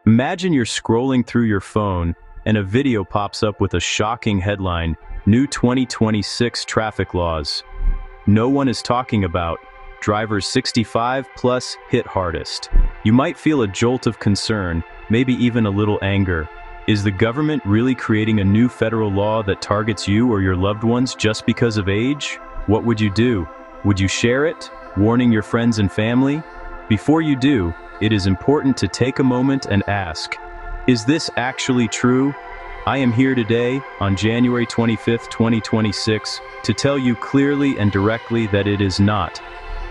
Imagine you're scrolling through your phone and a video pops up with a shocking headline, New 2026 Traffic Laws. No one is talking about drivers 65 plus hit hardest. You might feel a jolt of concern, maybe even a little anger. Is the government really creating a new federal law that targets you or your loved ones just because of age? What would you do? Would you share it, warning your friends and family? Before you do, it is important to take a moment and ask, is this actually true? I am here today, on January 25, 2026, to tell you clearly and directly that it is not.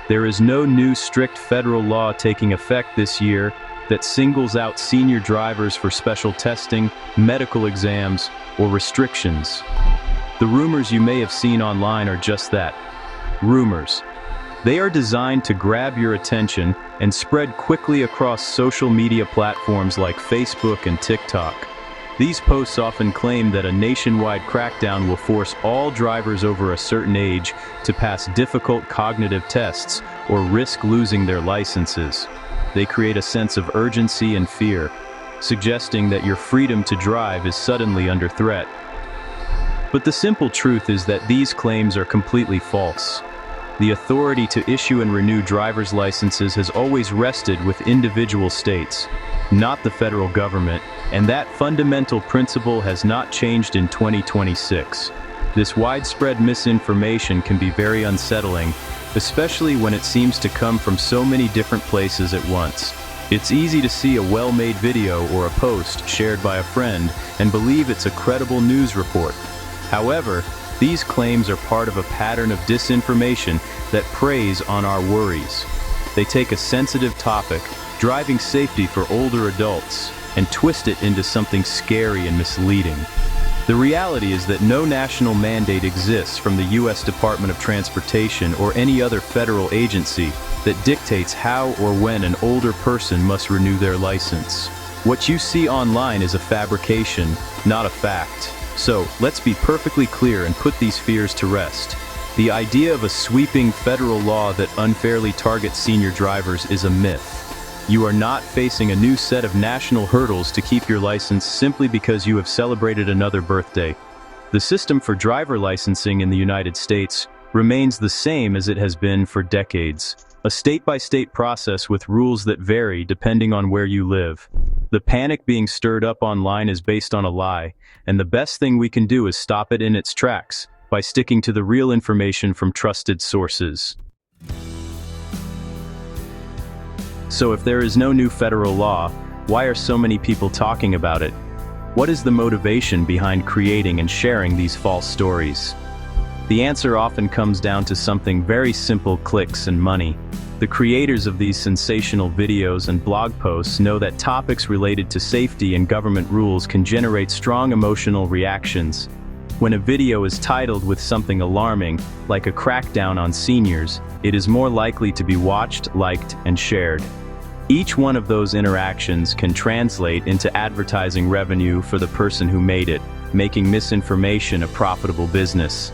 There is no new strict federal law taking effect this year that singles out senior drivers for special testing, medical exams, or restrictions. The rumors you may have seen online are just that, rumors. They are designed to grab your attention and spread quickly across social media platforms like Facebook and TikTok. These posts often claim that a nationwide crackdown will force all drivers over a certain age to pass difficult cognitive tests or risk losing their licenses. They create a sense of urgency and fear, suggesting that your freedom to drive is suddenly under threat. But the simple truth is that these claims are completely false. The authority to issue and renew driver's licenses has always rested with individual states, not the federal government, and that fundamental principle has not changed in 2026. This widespread misinformation can be very unsettling, especially when it seems to come from so many different places at once. It's easy to see a well-made video or a post shared by a friend and believe it's a credible news report. However, these claims are part of a pattern of disinformation that preys on our worries. They take a sensitive topic, driving safety for older adults, and twist it into something scary and misleading. The reality is that no national mandate exists from the U.S. Department of Transportation or any other federal agency that dictates how or when an older person must renew their license. What you see online is a fabrication, not a fact. So, let's be perfectly clear and put these fears to rest. The idea of a sweeping federal law that unfairly targets senior drivers is a myth. You are not facing a new set of national hurdles to keep your license simply because you have celebrated another birthday. The system for driver licensing in the United States remains the same as it has been for decades. A state-by-state process with rules that vary depending on where you live. The panic being stirred up online is based on a lie, and the best thing we can do is stop it in its tracks by sticking to the real information from trusted sources. So if there is no new federal law, why are so many people talking about it? What is the motivation behind creating and sharing these false stories? The answer often comes down to something very simple: clicks and money. The creators of these sensational videos and blog posts know that topics related to safety and government rules can generate strong emotional reactions. When a video is titled with something alarming, like a crackdown on seniors, it is more likely to be watched, liked, and shared. Each one of those interactions can translate into advertising revenue for the person who made it, making misinformation a profitable business.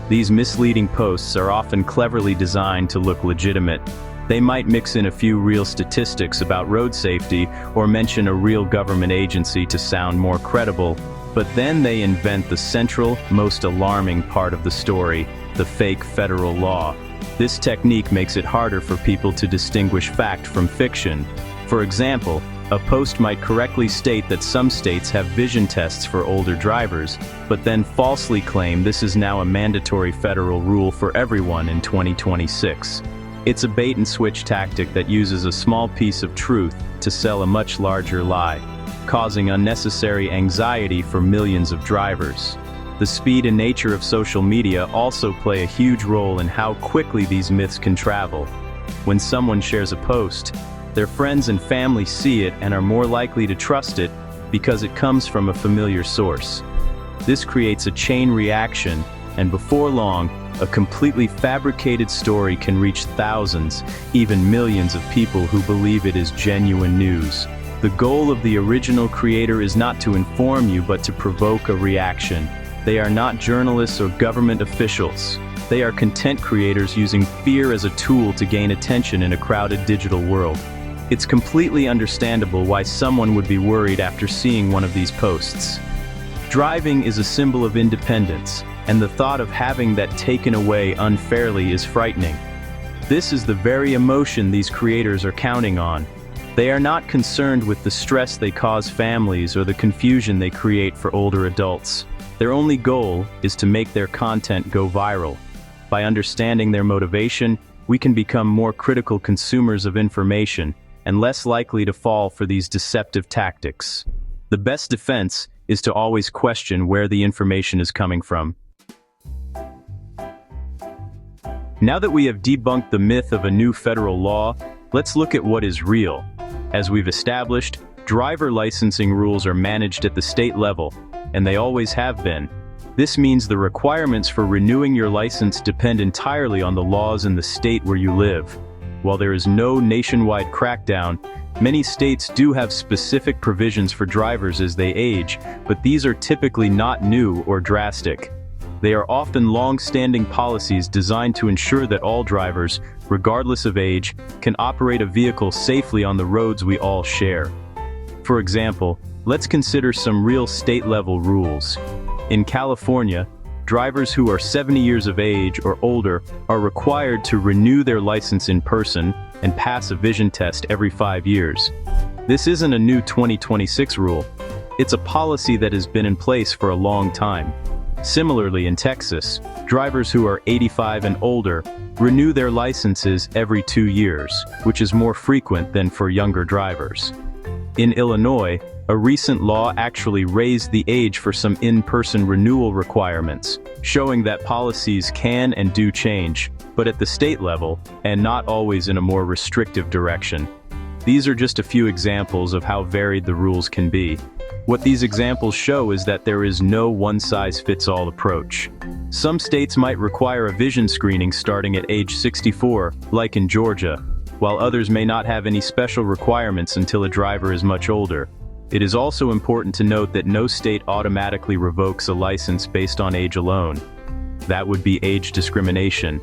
These misleading posts are often cleverly designed to look legitimate. They might mix in a few real statistics about road safety or mention a real government agency to sound more credible, but then they invent the central, most alarming part of the story, the fake federal law. This technique makes it harder for people to distinguish fact from fiction. For example, a post might correctly state that some states have vision tests for older drivers, but then falsely claim this is now a mandatory federal rule for everyone in 2026. It's a bait-and-switch tactic that uses a small piece of truth to sell a much larger lie, causing unnecessary anxiety for millions of drivers. The speed and nature of social media also play a huge role in how quickly these myths can travel. When someone shares a post, their friends and family see it and are more likely to trust it because it comes from a familiar source. This creates a chain reaction, and before long, a completely fabricated story can reach thousands, even millions of people who believe it is genuine news. The goal of the original creator is not to inform you but to provoke a reaction. They are not journalists or government officials. They are content creators using fear as a tool to gain attention in a crowded digital world. It's completely understandable why someone would be worried after seeing one of these posts. Driving is a symbol of independence, and the thought of having that taken away unfairly is frightening. This is the very emotion these creators are counting on. They are not concerned with the stress they cause families or the confusion they create for older adults. Their only goal is to make their content go viral. By understanding their motivation, we can become more critical consumers of information and less likely to fall for these deceptive tactics. The best defense is to always question where the information is coming from. Now that we have debunked the myth of a new federal law, let's look at what is real. As we've established, driver licensing rules are managed at the state level, and they always have been. This means the requirements for renewing your license depend entirely on the laws in the state where you live. While there is no nationwide crackdown, many states do have specific provisions for drivers as they age, but these are typically not new or drastic. They are often long-standing policies designed to ensure that all drivers, regardless of age, can operate a vehicle safely on the roads we all share. For example, let's consider some real state-level rules. In California, drivers who are 70 years of age or older are required to renew their license in person and pass a vision test every 5 years. This isn't a new 2026 rule. It's a policy that has been in place for a long time. Similarly, in Texas, drivers who are 85 and older renew their licenses every 2 years, which is more frequent than for younger drivers. In Illinois, a recent law actually raised the age for some in-person renewal requirements, showing that policies can and do change, but at the state level, and not always in a more restrictive direction. These are just a few examples of how varied the rules can be. What these examples show is that there is no one-size-fits-all approach. Some states might require a vision screening starting at age 64, like in Georgia, while others may not have any special requirements until a driver is much older. It is also important to note that no state automatically revokes a license based on age alone. That would be age discrimination.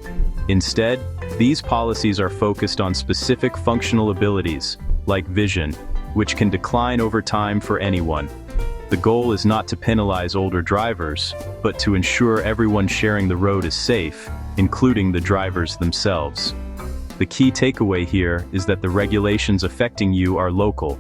Instead, these policies are focused on specific functional abilities, like vision, which can decline over time for anyone. The goal is not to penalize older drivers, but to ensure everyone sharing the road is safe, including the drivers themselves. The key takeaway here is that the regulations affecting you are local.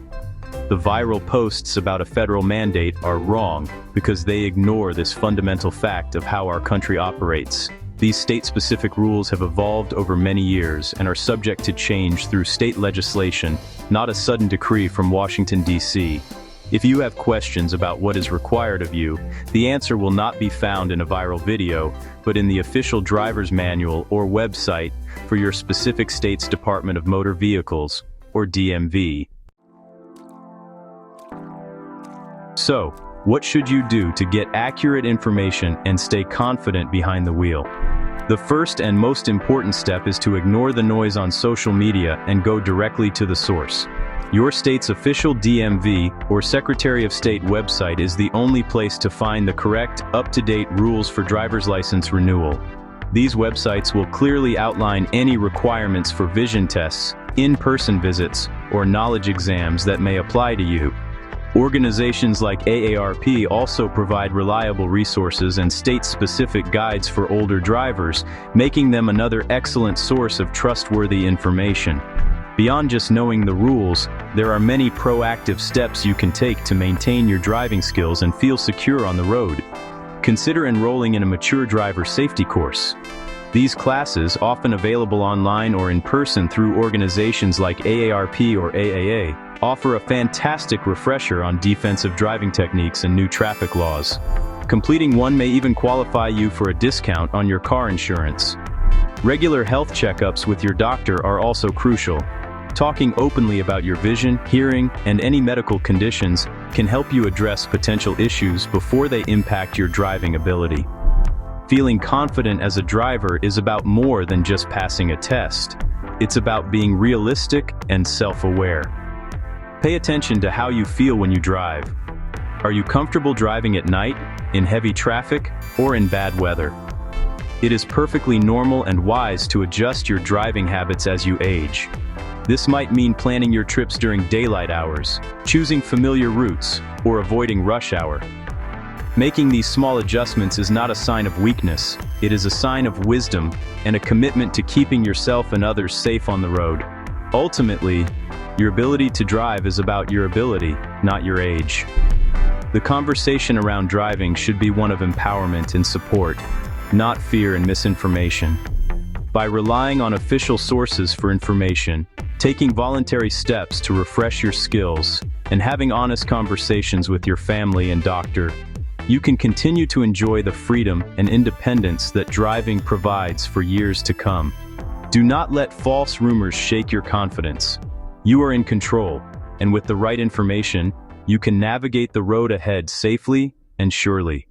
The viral posts about a federal mandate are wrong because they ignore this fundamental fact of how our country operates. These state-specific rules have evolved over many years and are subject to change through state legislation, not a sudden decree from Washington, D.C. If you have questions about what is required of you, the answer will not be found in a viral video, but in the official driver's manual or website for your specific state's Department of Motor Vehicles, or DMV. So, what should you do to get accurate information and stay confident behind the wheel? The first and most important step is to ignore the noise on social media and go directly to the source. Your state's official DMV or Secretary of State website is the only place to find the correct, up-to-date rules for driver's license renewal. These websites will clearly outline any requirements for vision tests, in-person visits, or knowledge exams that may apply to you. Organizations like AARP also provide reliable resources and state-specific guides for older drivers, making them another excellent source of trustworthy information. Beyond just knowing the rules, there are many proactive steps you can take to maintain your driving skills and feel secure on the road. Consider enrolling in a mature driver safety course. These classes, often available online or in person through organizations like AARP or AAA, offer a fantastic refresher on defensive driving techniques and new traffic laws. Completing one may even qualify you for a discount on your car insurance. Regular health checkups with your doctor are also crucial. Talking openly about your vision, hearing, and any medical conditions can help you address potential issues before they impact your driving ability. Feeling confident as a driver is about more than just passing a test. It's about being realistic and self-aware. Pay attention to how you feel when you drive. Are you comfortable driving at night, in heavy traffic, or in bad weather? It is perfectly normal and wise to adjust your driving habits as you age. This might mean planning your trips during daylight hours, choosing familiar routes, or avoiding rush hour. Making these small adjustments is not a sign of weakness, it is a sign of wisdom and a commitment to keeping yourself and others safe on the road. Ultimately, your ability to drive is about your ability, not your age. The conversation around driving should be one of empowerment and support, not fear and misinformation. By relying on official sources for information, taking voluntary steps to refresh your skills, and having honest conversations with your family and doctor, you can continue to enjoy the freedom and independence that driving provides for years to come. Do not let false rumors shake your confidence. You are in control, and with the right information, you can navigate the road ahead safely and surely.